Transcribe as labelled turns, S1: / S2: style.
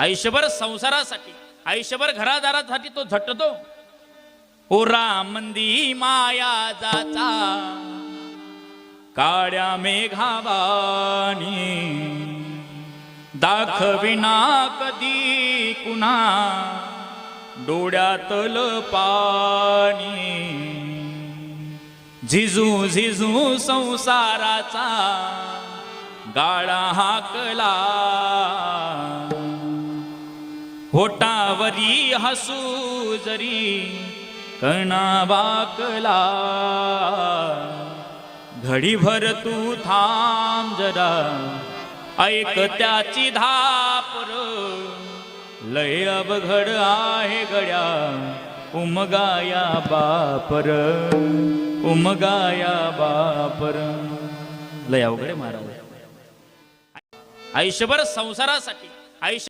S1: आयुष्यभर संसारासाठी, आयुष्यभर घरादारासाठी तो झटतो. ओरा मंदी माया जाचा काळ्या मेघावानी, दाखविना कधी कुणा डोळ्यातल पाणी. झिजू झिजू संसाराचा गाळा हाकला, होटावरी हसू जरी कणा वाकला. घडीभर तू थांब जरा, ऐक त्याची धापर, लय अवघड आहे गड्या उमगाया बापर, उमगाया बापर. लय अवघड महाराज. आयुष्यभर संसारासाठी, आयुष्य